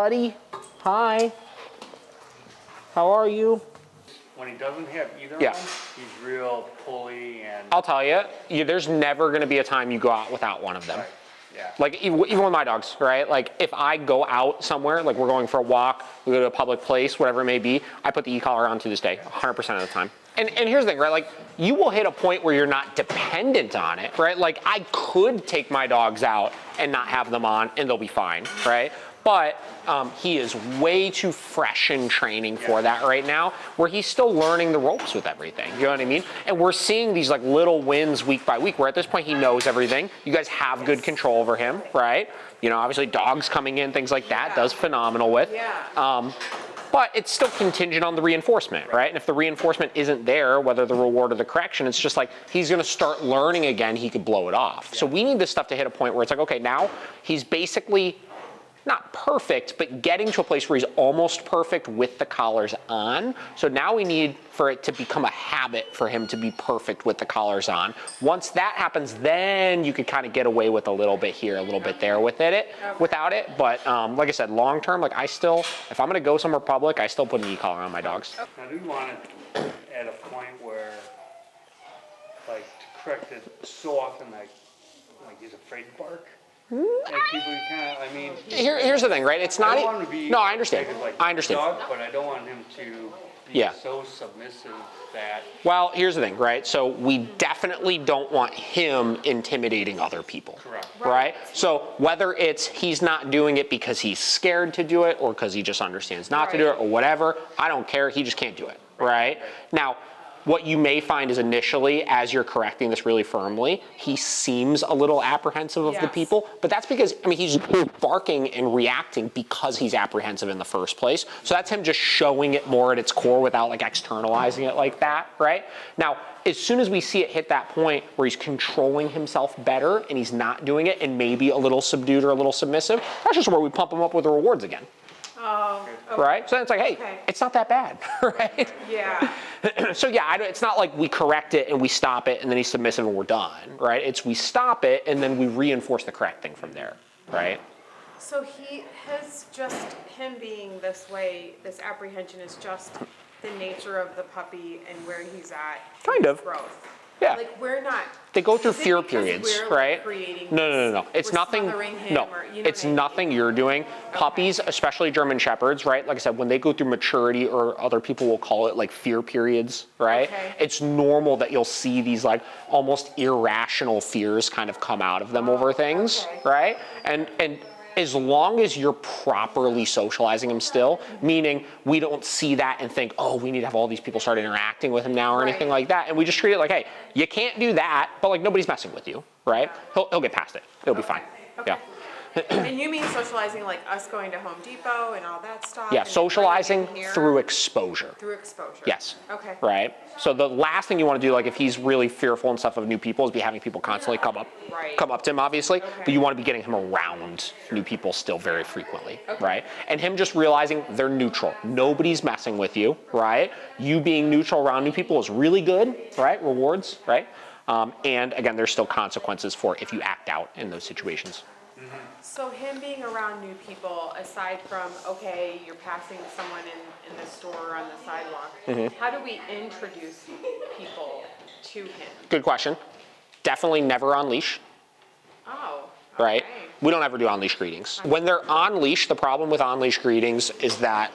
buddy. Hi. How are you? When he doesn't have either of them, he's real pulley and... I'll tell you, there's never going to be a time you go out without one of them. Right. Yeah. Like, even with my dogs, right? Like, if I go out somewhere, like we're going for a walk, we go to a public place, whatever it may be, I put the e-collar on to this day, 100% of the time. And here's the thing, right? Like, you will hit a point where you're not dependent on it, right? Like, I could take my dogs out and not have them on, and they'll be fine, right? But he is way too fresh in training for that right now, where he's still learning the ropes with everything. You know what I mean? And we're seeing these like little wins week by week, where at this point he knows everything. You guys have good control over him, right? You know, obviously dogs coming in, things like that, does phenomenal with. But it's still contingent on the reinforcement, right? And if the reinforcement isn't there, whether the reward or the correction, it's just like he's going to start learning again, he could blow it off. So we need this stuff to hit a point where it's like, okay, now he's basically not perfect, but getting to a place where he's almost perfect with the collars on. So now we need for it to become a habit for him to be perfect with the collars on. Once that happens, then you could kind of get away with a little bit here, a little bit there with it, without it. But like I said, long term, like I still, if I'm gonna go somewhere public, I still put an e-collar on my dogs. Now, do you want it at a point where, like, to correct it so often, like he's afraid to bark? And people kind of, I mean... Here's the thing, right? It's not... I don't want him to be... No, I understand. Like I understand. Dog, but I don't want him to be so submissive that... Well, here's the thing, right? So we definitely don't want him intimidating other people. Correct. Right? So whether it's he's not doing it because he's scared to do it or because he just understands not to do it or whatever, I don't care. He just can't do it, right? Now, what you may find is initially, as you're correcting this really firmly, he seems a little apprehensive of the people, but that's because, I mean, he's barking and reacting because he's apprehensive in the first place. So that's him just showing it more at its core without like externalizing it like that, right? Now, as soon as we see it hit that point where he's controlling himself better and he's not doing it and maybe a little subdued or a little submissive, that's just where we pump him up with the rewards again. Oh, okay. Right? So then it's like, hey, it's not that bad, right? Yeah. So yeah, it's not like we correct it and we stop it and then he's submissive and we're done, right? It's we stop it and then we reinforce the correct thing from there, right? So him being this way, this apprehension is just the nature of the puppy and where he's at. Kind of. Growth. Yeah. Like we're not. They go through fear periods, right? No. It's nothing. No, it's nothing you're doing. Puppies, especially German Shepherds, right? Like I said, when they go through maturity, or other people will call it like fear periods, right? It's normal that you'll see these like almost irrational fears kind of come out of them over things, right? And as long as you're properly socializing him still, meaning we don't see that and think, oh, we need to have all these people start interacting with him now or anything like that. And we just treat it like, hey, you can't do that, but like nobody's messing with you, right? He'll get past it. He'll be fine. Yeah. And you mean socializing like us going to Home Depot and all that stuff? Yeah, socializing through exposure. Through exposure. Yes. Okay. Right? So the last thing you want to do, like if he's really fearful and stuff of new people, is be having people constantly come up to him, obviously. But you want to be getting him around new people still very frequently, right? And him just realizing they're neutral. Nobody's messing with you, right? You being neutral around new people is really good, right? Rewards, right? And again, there's still consequences for if you act out in those situations. So him being around new people, aside from, okay, you're passing someone in the store or on the sidewalk, how do we introduce people to him? Good question. Definitely never on leash. Oh, okay. Right? We don't ever do on leash greetings. When they're on leash, the problem with on leash greetings is that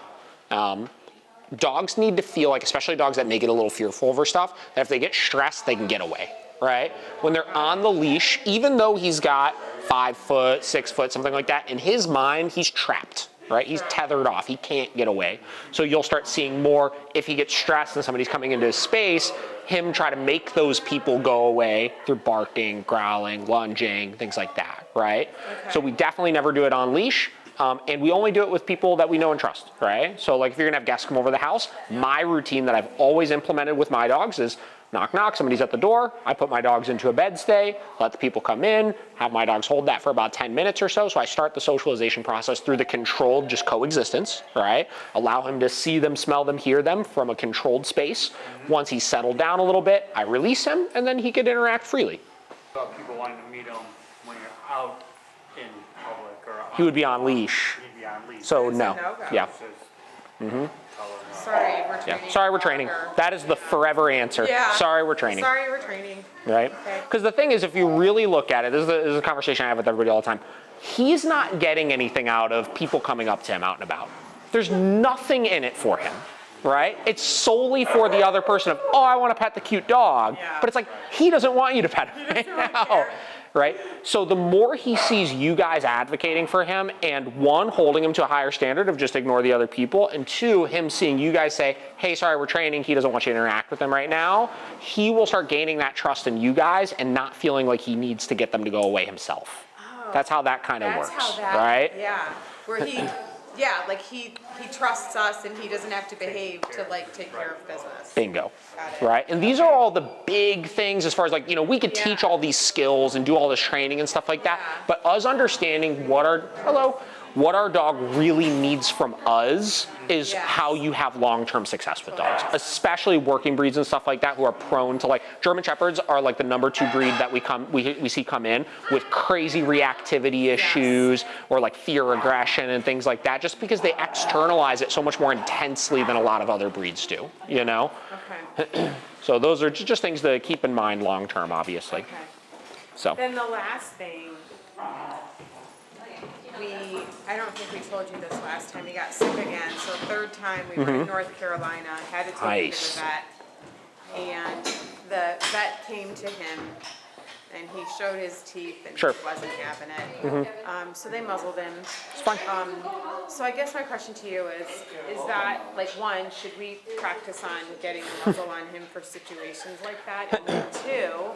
dogs need to feel like, especially dogs that may get a little fearful over stuff, that if they get stressed, they can get away. Right? When they're on the leash, even though he's got 5 foot, 6 foot, something like that, in his mind, he's trapped, right? He's tethered off. He can't get away. So you'll start seeing more, if he gets stressed and somebody's coming into his space, him try to make those people go away through barking, growling, lunging, things like that, right? So we definitely never do it on leash. And we only do it with people that we know and trust, right? So like if you're gonna have guests come over the house, my routine that I've always implemented with my dogs is knock, knock, somebody's at the door, I put my dogs into a bed stay, let the people come in, have my dogs hold that for about 10 minutes or so. So I start the socialization process through the controlled just coexistence, right? Allow him to see them, smell them, hear them from a controlled space. Once he's settled down a little bit, I release him and then he could interact freely. About people wanting to meet him when you're out in public or He would be on leash. He'd be on on leash. So It's a no, no-go. yeah. It says, color Sorry, we're Yeah. training. Sorry, we're dog training. or- That is the forever answer. Yeah. Sorry, we're training. Sorry, we're training. Right? Okay. Because the thing is, if you really look at it, this is a conversation I have with everybody all the time. He's not getting anything out of people coming up to him out and about. There's nothing in it for him, right? It's solely for the other person of, oh, I want to pet the cute dog. Yeah. But it's like, he doesn't want you to pet him right now. care. Right? So the more he sees you guys advocating for him, and one, holding him to a higher standard of just ignore the other people, and two, him seeing you guys say, hey, sorry, we're training, he doesn't want you to interact with him right now, he will start gaining that trust in you guys and not feeling like he needs to get them to go away himself. That's how that kind of That's works, how that, right? yeah, where like he trusts us and he doesn't have to behave to like take care of business. Bingo. Got it. Right? And these are all the big things as far as like, you know, we could Yeah. teach all these skills and do all this training and stuff like that, Yeah. but us understanding what our dog really needs from us is Yes. how you have long-term success with dogs, especially working breeds and stuff like that who are prone to, like, German Shepherds are like the #2 breed that we see come in with crazy reactivity issues or like fear aggression and things like that, just because they externalize it so much more intensely than a lot of other breeds do, you know? Okay, So those are just things to keep in mind long-term, obviously. okay. So, Then the last thing, I don't think we told you this last time, he got sick again, so third time we were in North Carolina, had to take him to Nice. the vet. And the vet came to him and he showed his teeth and Sure. he wasn't having it. So they muzzled him. it's fine. So I guess my question to you is that, like, one, should we practice on getting a muzzle on him for situations like that? And then two,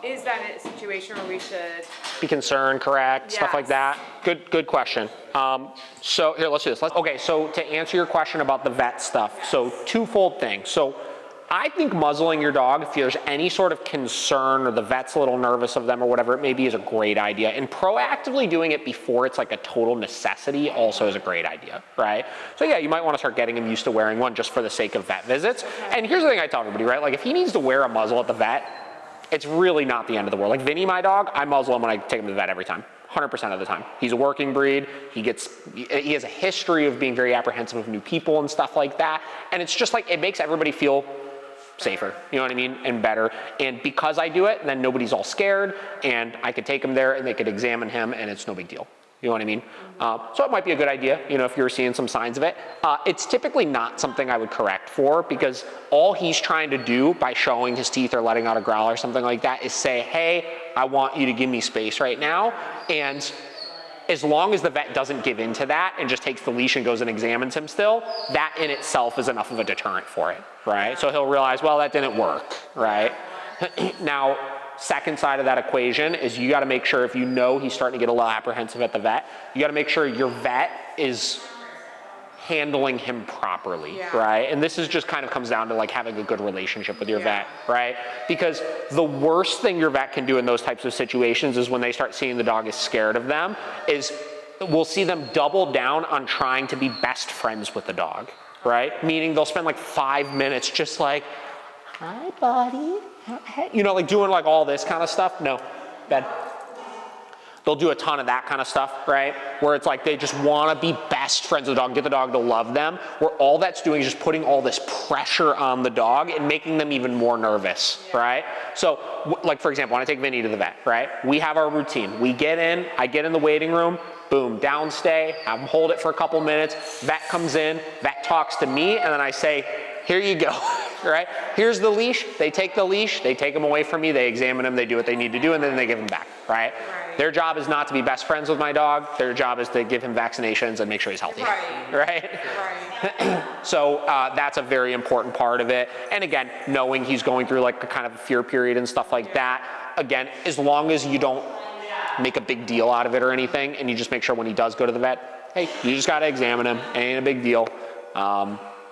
is that a situation where we should, Be concerned, correct, stuff like Yes. that. Good question. So here, let's do this. Okay, so to answer your question about the vet stuff, so twofold thing. So I think muzzling your dog, if there's any sort of concern or the vet's a little nervous of them or whatever it may be, is a great idea. And proactively doing it before it's like a total necessity also is a great idea, right? So yeah, you might want to start getting him used to wearing one just for the sake of vet visits. And here's the thing I tell everybody, right? Like if he needs to wear a muzzle at the vet, it's really not the end of the world. Like Vinny, my dog, I muzzle him when I take him to the vet every time. 100% of the time. He's a working breed. He has a history of being very apprehensive of new people and stuff like that. And it's just like, it makes everybody feel safer, you know what I mean, and better. And because I do it, then nobody's all scared, and I could take him there and they could examine him, and it's no big deal. You know what I mean? So it might be a good idea, you know, if you're seeing some signs of it. It's typically not something I would correct for, because all he's trying to do by showing his teeth or letting out a growl or something like that is say, hey, I want you to give me space right now. And as long as the vet doesn't give in to that and just takes the leash and goes and examines him still, that in itself is enough of a deterrent for it, right? So he'll realize, well, that didn't work, right? Now, second side of that equation is you gotta make sure, if you know he's starting to get a little apprehensive at the vet, you gotta make sure your vet is handling him properly, Yeah. right? And this is just kind of comes down to like having a good relationship with your Yeah. vet, right? Because the worst thing your vet can do in those types of situations is when they start seeing the dog is scared of them, is we'll see them double down on trying to be best friends with the dog, right? Meaning they'll spend like 5 minutes just like, hi buddy, you know, like doing like all this kind of stuff. No, bad. They'll do a ton of that kind of stuff, right? Where it's like they just want to be best friends with the dog, get the dog to love them, where all that's doing is just putting all this pressure on the dog and making them even more nervous, right? So, like for example, when I take Vinny to the vet, right? We have our routine. We get in, I get in the waiting room, boom, downstay, have him hold it for a couple minutes, vet comes in, vet talks to me, and then I say, here you go, right? Here's the leash, they take the leash, they take him away from me, they examine him, they do what they need to do, and then they give him back, right? Their job is not to be best friends with my dog, their job is to give him vaccinations and make sure he's healthy, right? right? So that's a very important part of it. And again, knowing he's going through like a kind of a fear period and stuff like that, again, as long as you don't make a big deal out of it or anything, and you just make sure when he does go to the vet, hey, you just gotta examine him, it ain't a big deal.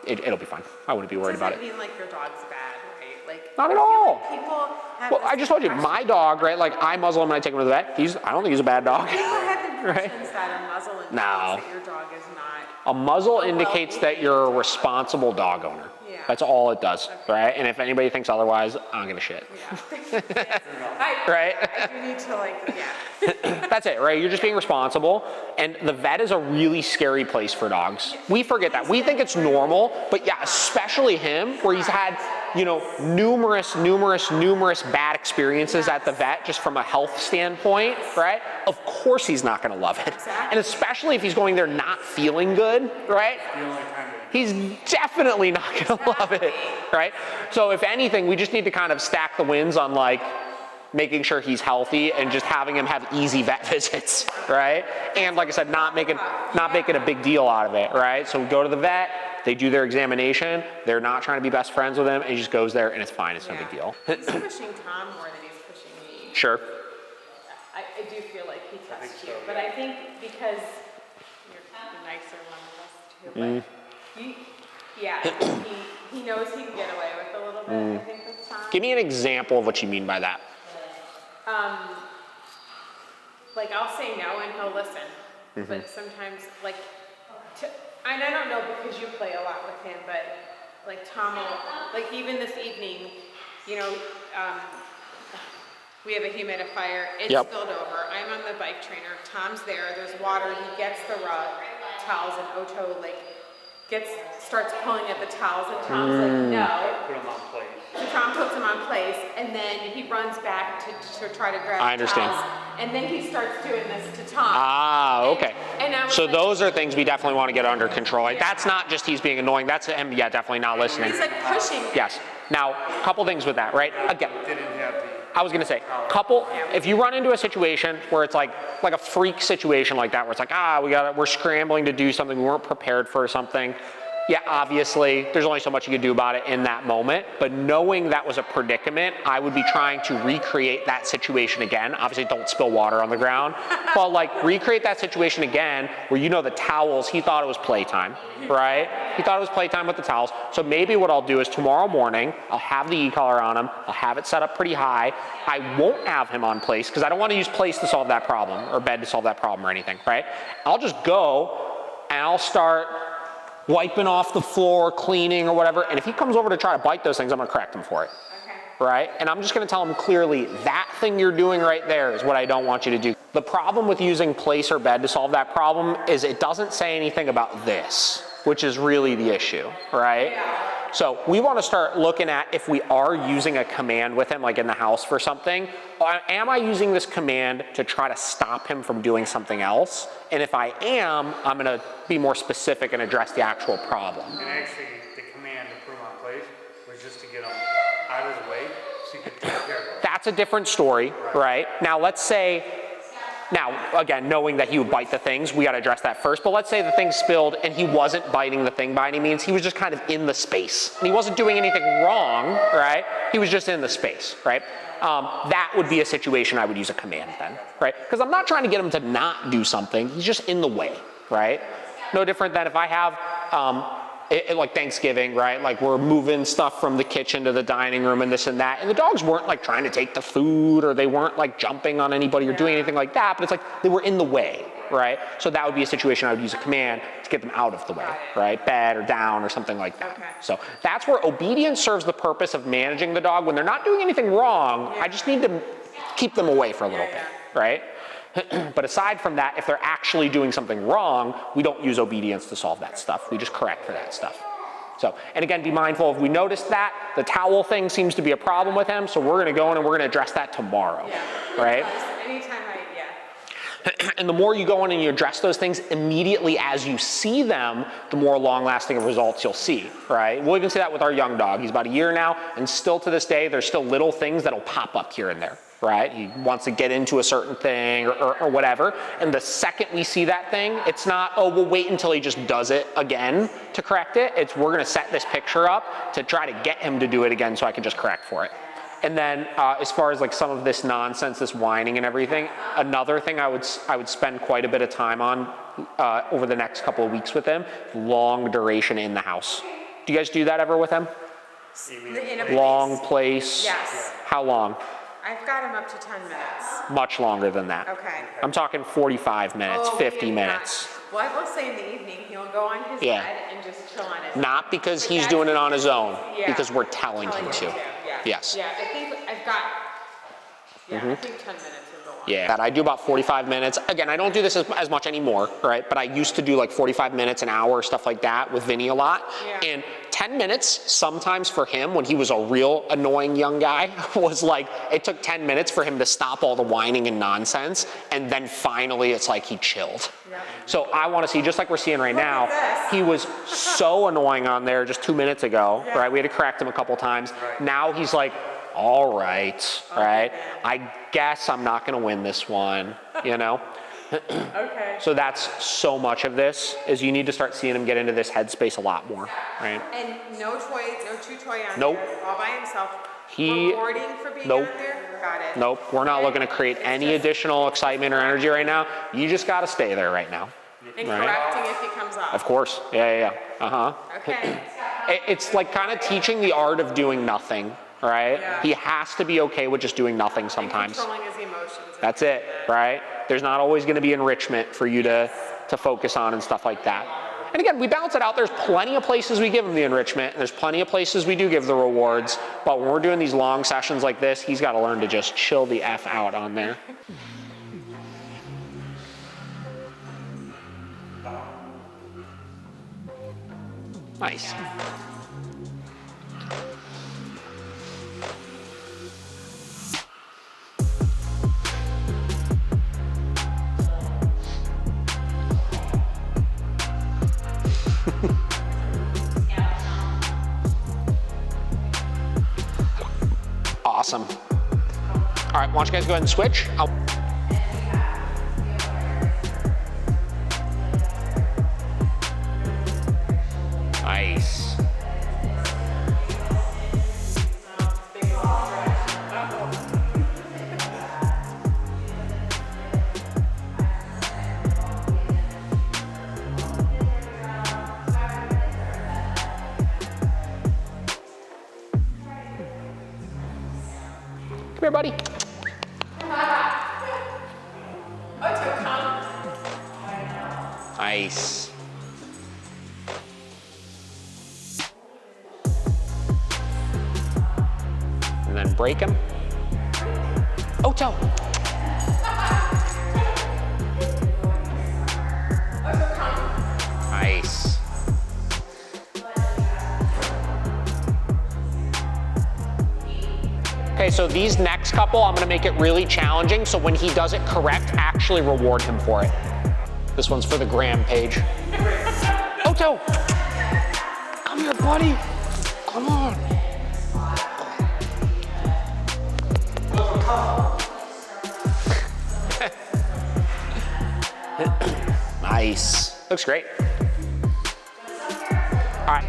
It'll be fine. I wouldn't be worried about it. Doesn't mean like your dog's bad, right? Like, Not at I feel all. like people have Well, this I just told you, impression- my dog, right, like I muzzle him when I take him to the vet, I don't think he's a bad dog. People have Right? impressions that a muzzle indicates No. that your dog is not. A muzzle well indicates that you're a responsible dog owner. Yeah. That's all it does, right? And if anybody thinks otherwise, I don't give a shit. Right? I do need to like, yeah. That's it, right? You're just being responsible. And the vet is a really scary place for dogs. We forget that. We think it's normal, but yeah, especially him, where he's had, you know, numerous bad experiences at the vet just from a health standpoint, right? Of course he's not gonna love it. And especially if he's going there not feeling good, right? He's definitely not gonna love it, right? So if anything, we just need to kind of stack the wins on like making sure he's healthy and just having him have easy vet visits, right? And like I said, not making a big deal out of it, right? So we go to the vet, they do their examination, they're not trying to be best friends with him, and he just goes there and it's fine, it's no big deal. He's pushing Tom more than he's pushing me. Sure. I do feel like he trusts you, but I think because you're the nicer one of us too, but he knows he can get away with a little bit, I think, with Tom. Give me an example of what you mean by that. Like I'll say no and he'll listen, but sometimes like, and I don't know because you play a lot with him, but like Tom will, like even this evening, you know, we have a humidifier, it's spilled over, I'm on the bike trainer, Tom's there's water, he gets the towels and Otto like starts pulling at the towels and Tom's like, no. Put them on place. So Tom puts him on place, and then he runs back to try to grab I understand. the towels, and then he starts doing this to Tom. Ah, okay. And I was So like, those are things we definitely want to get under control. Like, that's not just he's being annoying, that's him, definitely not listening. he's like pushing. Yes. Now, a couple things with that, right? Again, Didn't have the. I was gonna say, if you run into a situation where it's like a freak situation like that, where it's like, we're scrambling to do something, we weren't prepared for something. Yeah, obviously, there's only so much you can do about it in that moment, but knowing that was a predicament, I would be trying to recreate that situation again. Obviously, don't spill water on the ground, but like recreate that situation again where you know the towels, he thought it was playtime, right? He thought it was playtime with the towels. So maybe what I'll do is tomorrow morning, I'll have the e-collar on him, I'll have it set up pretty high. I won't have him on place because I don't want to use place to solve that problem or bed to solve that problem or anything, right? I'll just go and I'll start wiping off the floor, cleaning or whatever, and if he comes over to try to bite those things, I'm gonna correct him for it. Okay. Right? And I'm just gonna tell him clearly, that thing you're doing right there is what I don't want you to do. The problem with using place or bed to solve that problem is it doesn't say anything about this, which is really the issue, right? So we wanna start looking at if we are using a command with him, like in the house for something, am I using this command to try to stop him from doing something else? And if I am, I'm gonna be more specific and address the actual problem. And actually, the command to put him on place was just to get him out of the way so you could take care of it. That's a different story, right? Now let's say, again, knowing that he would bite the things, we gotta address that first, but let's say the thing spilled and he wasn't biting the thing by any means, he was just kind of in the space. And he wasn't doing anything wrong, right? He was just in the space, right? That would be a situation I would use a command then, right? Because I'm not trying to get him to not do something, he's just in the way, right? No different than if I have, like Thanksgiving, right? Like we're moving stuff from the kitchen to the dining room and this and that, and the dogs weren't like trying to take the food or they weren't like jumping on anybody or doing anything like that, but it's like they were in the way, right? So that would be a situation I would use a command to get them out of the way, right? Bed or down or something like that. Okay. So that's where obedience serves the purpose of managing the dog. When they're not doing anything wrong, I just need to keep them away for a little bit, right? But aside from that, if they're actually doing something wrong, we don't use obedience to solve that stuff. We just correct for that stuff. So, and again, be mindful if we notice that the towel thing seems to be a problem with him, so we're gonna go in and we're gonna address that tomorrow, right? Anytime And the more you go in and you address those things immediately as you see them, the more long-lasting of results you'll see, right? We'll even see that with our young dog. He's about a year now, and still to this day, there's still little things that'll pop up here and there, right? He wants to get into a certain thing or whatever, and the second we see that thing, it's not, oh, we'll wait until he just does it again to correct it. It's we're gonna set this picture up to try to get him to do it again so I can just correct for it. And then as far as like some of this nonsense, this whining and everything, another thing I would spend quite a bit of time on over the next couple of weeks with him, long duration in the house. Do you guys do that ever with him? In a Long place? Yes. How long? I've got him up to 10 minutes. Much longer than that. Okay. I'm talking 45 minutes, Oh, 50 maybe minutes. not. Well, I will say in the evening, he'll go on his Yeah. bed and just chill on his Not because But he's that's- doing it on his own, Yeah. because we're telling him to. Yeah. Yes. Yeah, I think I've got, I think 10 minutes is the one. Yeah, I do about 45 minutes. Again, I don't do this as much anymore, right? But I used to do like 45 minutes, an hour, stuff like that with Vinny a lot. Yeah. And 10 minutes sometimes for him when he was a real annoying young guy was like, it took 10 minutes for him to stop all the whining and nonsense. And then finally it's like he chilled. Yep. So I want to see, just like we're seeing right Look now, at this. he was so annoying on there just 2 minutes ago, Yeah. right? We had to correct him a couple times. Right. Now he's like, all right, right? I guess I'm not going to win this one, you know? Okay. So that's so much of this, is you need to start seeing him get into this headspace a lot more, right? And no toy, no chew toy on Nope. there, all by himself. He- Rewarding for being Nope. out there? Got it. Nope, we're not looking to create It's any just- additional excitement or energy right now. You just got to stay there right now. And Right. correcting if he comes off. Of course, yeah. Uh-huh. Okay. It's like kind of teaching the art of doing nothing, right? Yeah. He has to be okay with just doing nothing And sometimes. controlling his emotions. That's it, right? There's not always going to be enrichment for you to focus on and stuff like that. And again, we balance it out. There's plenty of places we give him the enrichment, and there's plenty of places we do give the rewards. But when we're doing these long sessions like this, he's got to learn to just chill the F out on there. Nice. Awesome. All right, why don't you guys go ahead and switch? Nice. Come here, buddy. Otto, come. Nice. And then break him. Otto. Otto, come. Nice. Okay, so these next couple, I'm gonna make it really challenging, so when he does it correct, actually reward him for it. This one's for the gram page. Otto! Come here, buddy. Come on. Nice. Looks great. All right.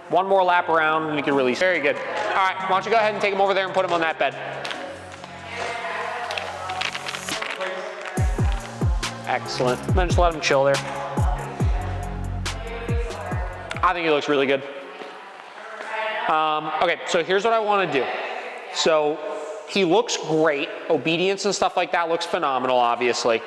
One more lap around and you can release. Very good. All right, why don't you go ahead and take him over there and put him on that bed. Excellent. And then just let him chill there. I think he looks really good. Okay, so here's what I want to do. So he looks great. Obedience and stuff like that looks phenomenal, obviously.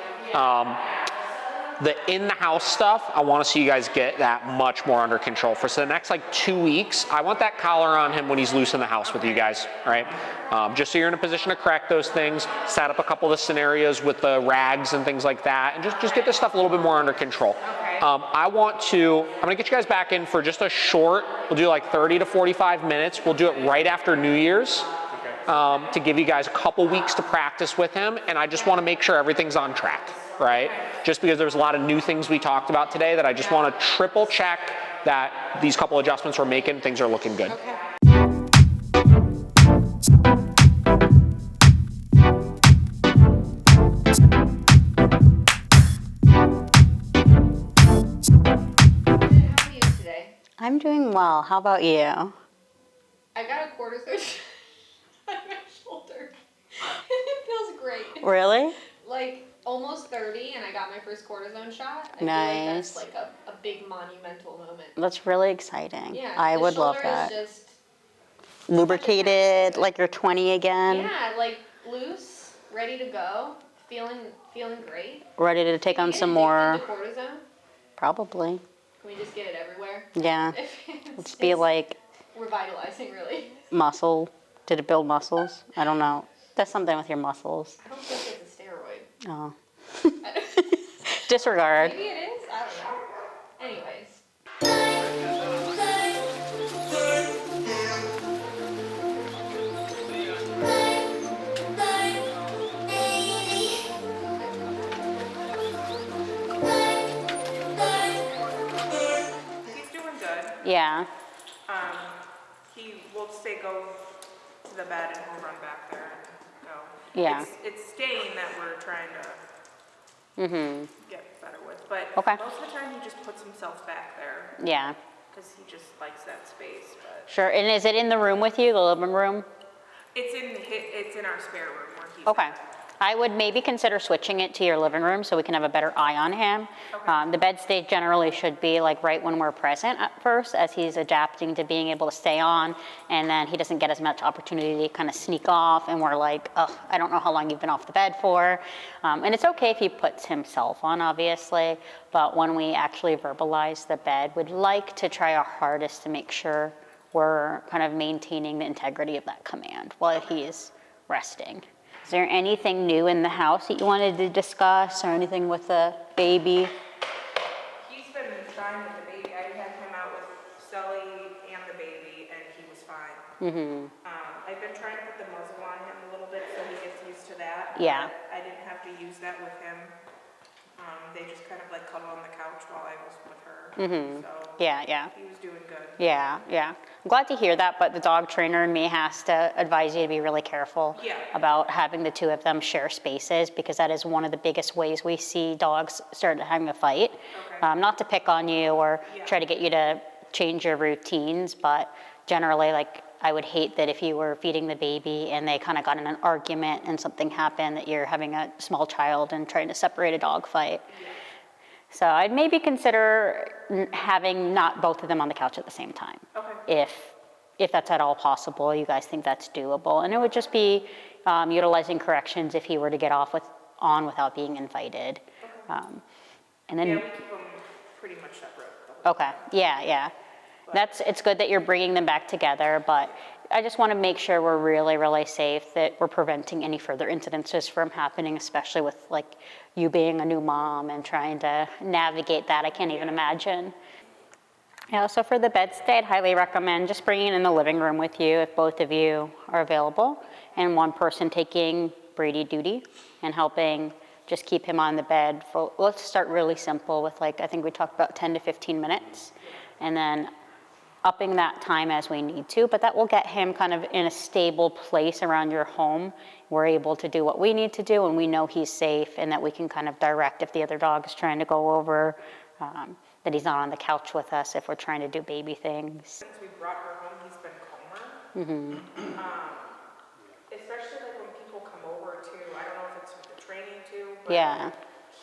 The in-the-house stuff, I want to see you guys get that much more under control. For the next like 2 weeks, I want that collar on him when he's loose in the house with you guys, all right? Just so you're in a position to correct those things, set up a couple of the scenarios with the rags and things like that, and just get this stuff a little bit more under control. Okay. I'm gonna get you guys back in for just a short, we'll do like 30 to 45 minutes. We'll do it right after New Year's. To give you guys a couple weeks to practice with him, and I just want to make sure everything's on track, right? Just because there's a lot of new things we talked about today that I just want to triple check that these couple adjustments we're making, things are looking good. Okay. I'm doing well. How about you? I got a quarter switch. Really? Like almost 30, and I got my first cortisone shot. I feel like Nice. that's like a big monumental moment. That's really exciting. Yeah, I the would love shoulder that. is just Lubricated, like you're 20 again. yeah, like loose, ready to go, feeling great. Ready to take Can on we get some addicted more. to cortisone? Probably. Can we just get it everywhere? Yeah. It's Just be like revitalizing, really. muscle. Did it build muscles? I don't know. That's something with your muscles. I don't think it's a steroid. Oh. I don't- Disregard. Maybe it is. I don't know. Anyways. He's doing good. Yeah. He will say go to the bed and he'll run back there and go. Yeah. It's staying that we're trying to get better with. But Okay. most of the time he just puts himself back there Yeah. because he just likes that space. But Sure. And is it in the room with you, the living room? it's in our spare room where he's Okay. at. I would maybe consider switching it to your living room so we can have a better eye on him. Okay. The bed state generally should be like right when we're present at first, as he's adapting to being able to stay on, and then he doesn't get as much opportunity to kind of sneak off, and we're like, oh, I don't know how long you've been off the bed for. And it's okay if he puts himself on, obviously, but when we actually verbalize the bed, we'd like to try our hardest to make sure we're kind of maintaining the integrity of that command while he's resting. Is there anything new in the house that you wanted to discuss, or anything with the baby? He's been fine with the baby. I had him out with Sully and the baby, and he was fine. I've been trying to put the muzzle on him a little bit so he gets used to that. Yeah. But I didn't have to use that with him. They just kind of like cuddle on the couch while I was with her. So Yeah. he was doing good. Yeah. I'm glad to hear that, but the dog trainer in me has to advise you to be really careful Yeah. about having the two of them share spaces, because that is one of the biggest ways we see dogs start having a fight. Okay. Not to pick on you or Yeah. try to get you to change your routines, but generally, like, I would hate that if you were feeding the baby and they kind of got in an argument and something happened, that you're having a small child and trying to separate a dog fight. Yeah. So I'd maybe consider having not both of them on the couch at the same time. Okay. If that's at all possible, you guys think that's doable. And it would just be utilizing corrections if he were to get on without being invited. And then, Yeah, we keep them pretty much separate. the whole okay, time. yeah. It's good that you're bringing them back together, but I just want to make sure we're really, really safe, that we're preventing any further incidences from happening, especially with like you being a new mom and trying to navigate that. I can't even imagine. Yeah, so for the bed stay, I'd highly recommend just bringing it in the living room with you if both of you are available, and one person taking Brady duty and helping just keep him on the bed. Let's start really simple with, like, I think we talked about 10 to 15 minutes, and then upping that time as we need to, but that will get him kind of in a stable place around your home. We're able to do what we need to do, and we know he's safe, and that we can kind of direct if the other dog is trying to go over, that he's not on the couch with us if we're trying to do baby things. Since we brought her home, he's been calmer. Especially like when people come over too. I don't know if it's with the training too, but Yeah,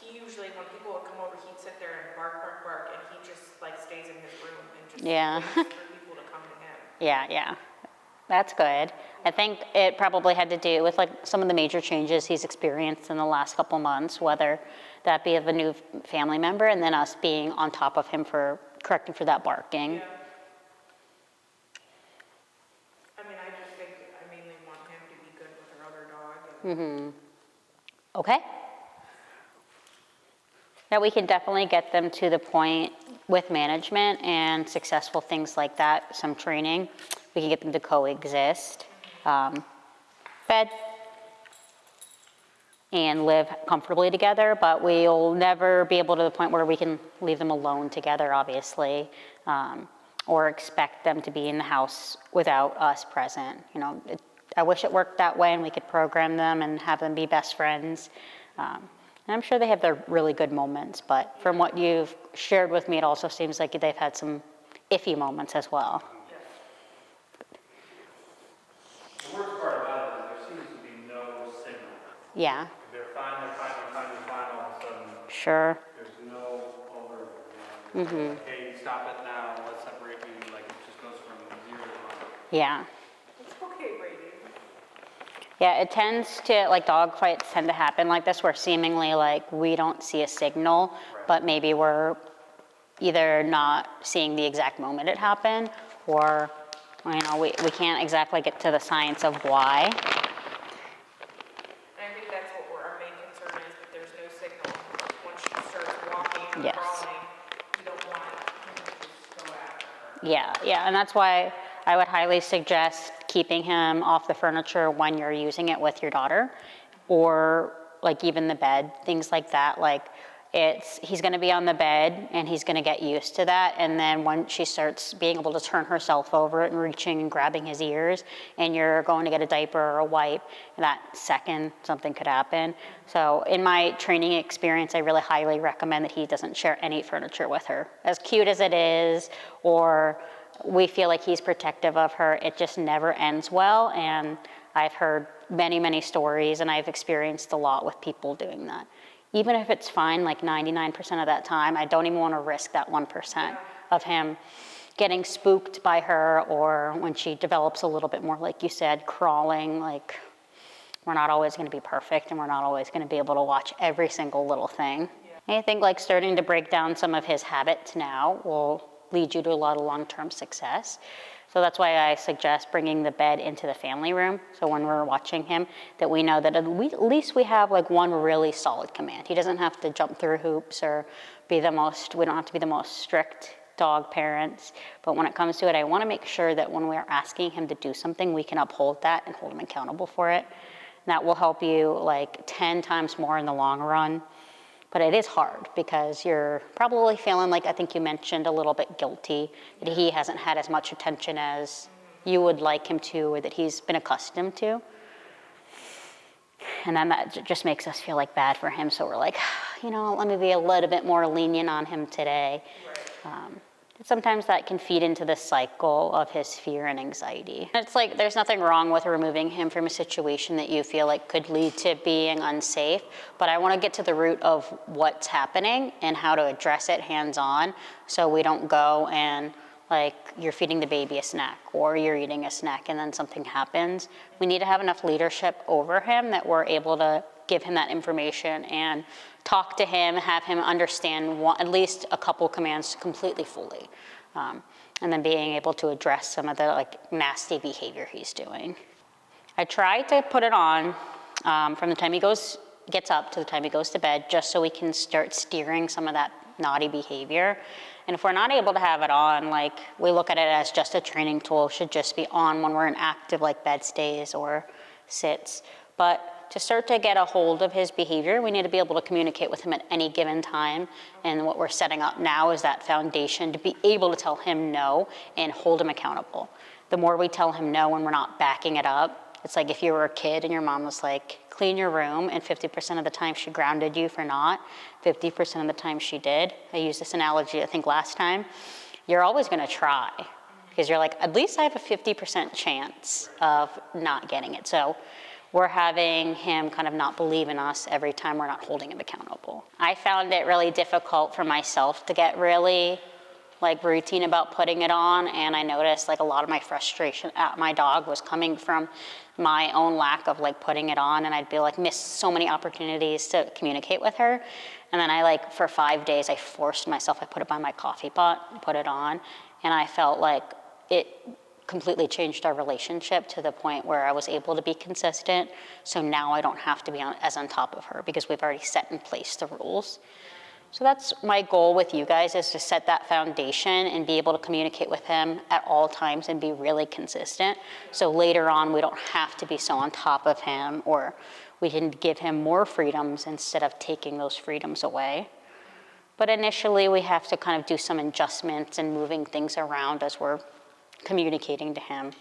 he usually, when people would come over, he'd sit there and bark, and he just like stays in his room and just Yeah. waits for people to come to him. yeah. That's good. I think it probably had to do with like some of the major changes he's experienced in the last couple months, whether that be of a new family member and then us being on top of him for correcting for that barking. Yeah. I mean, I just think I mainly want him to be good with our other dog. And Okay. Now we can definitely get them to the point with management and successful things like that, some training. We can get them to coexist, fed, and live comfortably together, but we'll never be able to the point where we can leave them alone together, obviously, or expect them to be in the house without us present. You know, I wish it worked that way and we could program them and have them be best friends. And I'm sure they have their really good moments, but from what you've shared with me, it also seems like they've had some iffy moments as well. The worst part about it is there seems to be no signal. Yeah, They're fine, all of a sudden, Sure. there's no over, like, hey, stop it now, let's separate you, like, it just goes from 0 to 100. Yeah. It's okay, Brady. Yeah, it tends to, like dog fights tend to happen like this where seemingly like we don't see a signal, but maybe we're either not seeing the exact moment it happened or, you know, we can't exactly get to the science of why. And I think that's what our main concern is, that there's no signal. Once she starts walking or Yes. crawling, you don't want him to just go after her. Yeah, and that's why I would highly suggest keeping him off the furniture when you're using it with your daughter, or like even the bed, things like that. Like he's gonna be on the bed and he's gonna get used to that. And then when she starts being able to turn herself over and reaching and grabbing his ears and you're going to get a diaper or a wipe, that second something could happen. So in my training experience, I really highly recommend that he doesn't share any furniture with her. As cute as it is, or we feel like he's protective of her, it just never ends well. And I've heard many, many stories and I've experienced a lot with people doing that. Even if it's fine, like 99% of that time, I don't even want to risk that 1% of him getting spooked by her, or when she develops a little bit more, like you said, crawling. Like, we're not always going to be perfect and we're not always going to be able to watch every single little thing. I think like starting to break down some of his habits now will lead you to a lot of long-term success. So that's why I suggest bringing the bed into the family room. So when we're watching him, that we know that at least we have like one really solid command. He doesn't have to jump through hoops or we don't have to be the most strict dog parents. But when it comes to it, I want to make sure that when we're asking him to do something, we can uphold that and hold him accountable for it. And that will help you like 10 times more in the long run. But it is hard because you're probably feeling like, I think you mentioned, a little bit guilty that he hasn't had as much attention as you would like him to, or that he's been accustomed to. And then that just makes us feel like bad for him. So we're like, you know, let me be a little bit more lenient on him today. Sometimes that can feed into the cycle of his fear and anxiety. It's like there's nothing wrong with removing him from a situation that you feel like could lead to being unsafe, but I want to get to the root of what's happening and how to address it hands-on, so we don't go and like you're feeding the baby a snack or you're eating a snack and then something happens. We need to have enough leadership over him that we're able to give him that information and talk to him, have him understand at least a couple commands completely fully. And then being able to address some of the like nasty behavior he's doing. I try to put it on from the time he gets up to the time he goes to bed, just so we can start steering some of that naughty behavior. And if we're not able to have it on, like we look at it as just a training tool, it should just be on when we're in active like bed stays or sits. But to start to get a hold of his behavior, we need to be able to communicate with him at any given time. And what we're setting up now is that foundation to be able to tell him no and hold him accountable. The more we tell him no when we're not backing it up, it's like if you were a kid and your mom was like, clean your room, and 50% of the time she grounded you for not, 50% of the time she did. I used this analogy, I think, last time. You're always gonna try, because you're like, at least I have a 50% chance of not getting it. So we're having him kind of not believe in us every time we're not holding him accountable. I found it really difficult for myself to get really like routine about putting it on, and I noticed like a lot of my frustration at my dog was coming from my own lack of like putting it on, and I'd be like miss so many opportunities to communicate with her. And then I like for 5 days I forced myself, I put it by my coffee pot and put it on, and I felt like it completely changed our relationship to the point where I was able to be consistent. So now I don't have to be as on top of her because we've already set in place the rules. So that's my goal with you guys, is to set that foundation and be able to communicate with him at all times and be really consistent. So later on, we don't have to be so on top of him, or we can give him more freedoms instead of taking those freedoms away. But initially, we have to kind of do some adjustments and moving things around as we're communicating to him.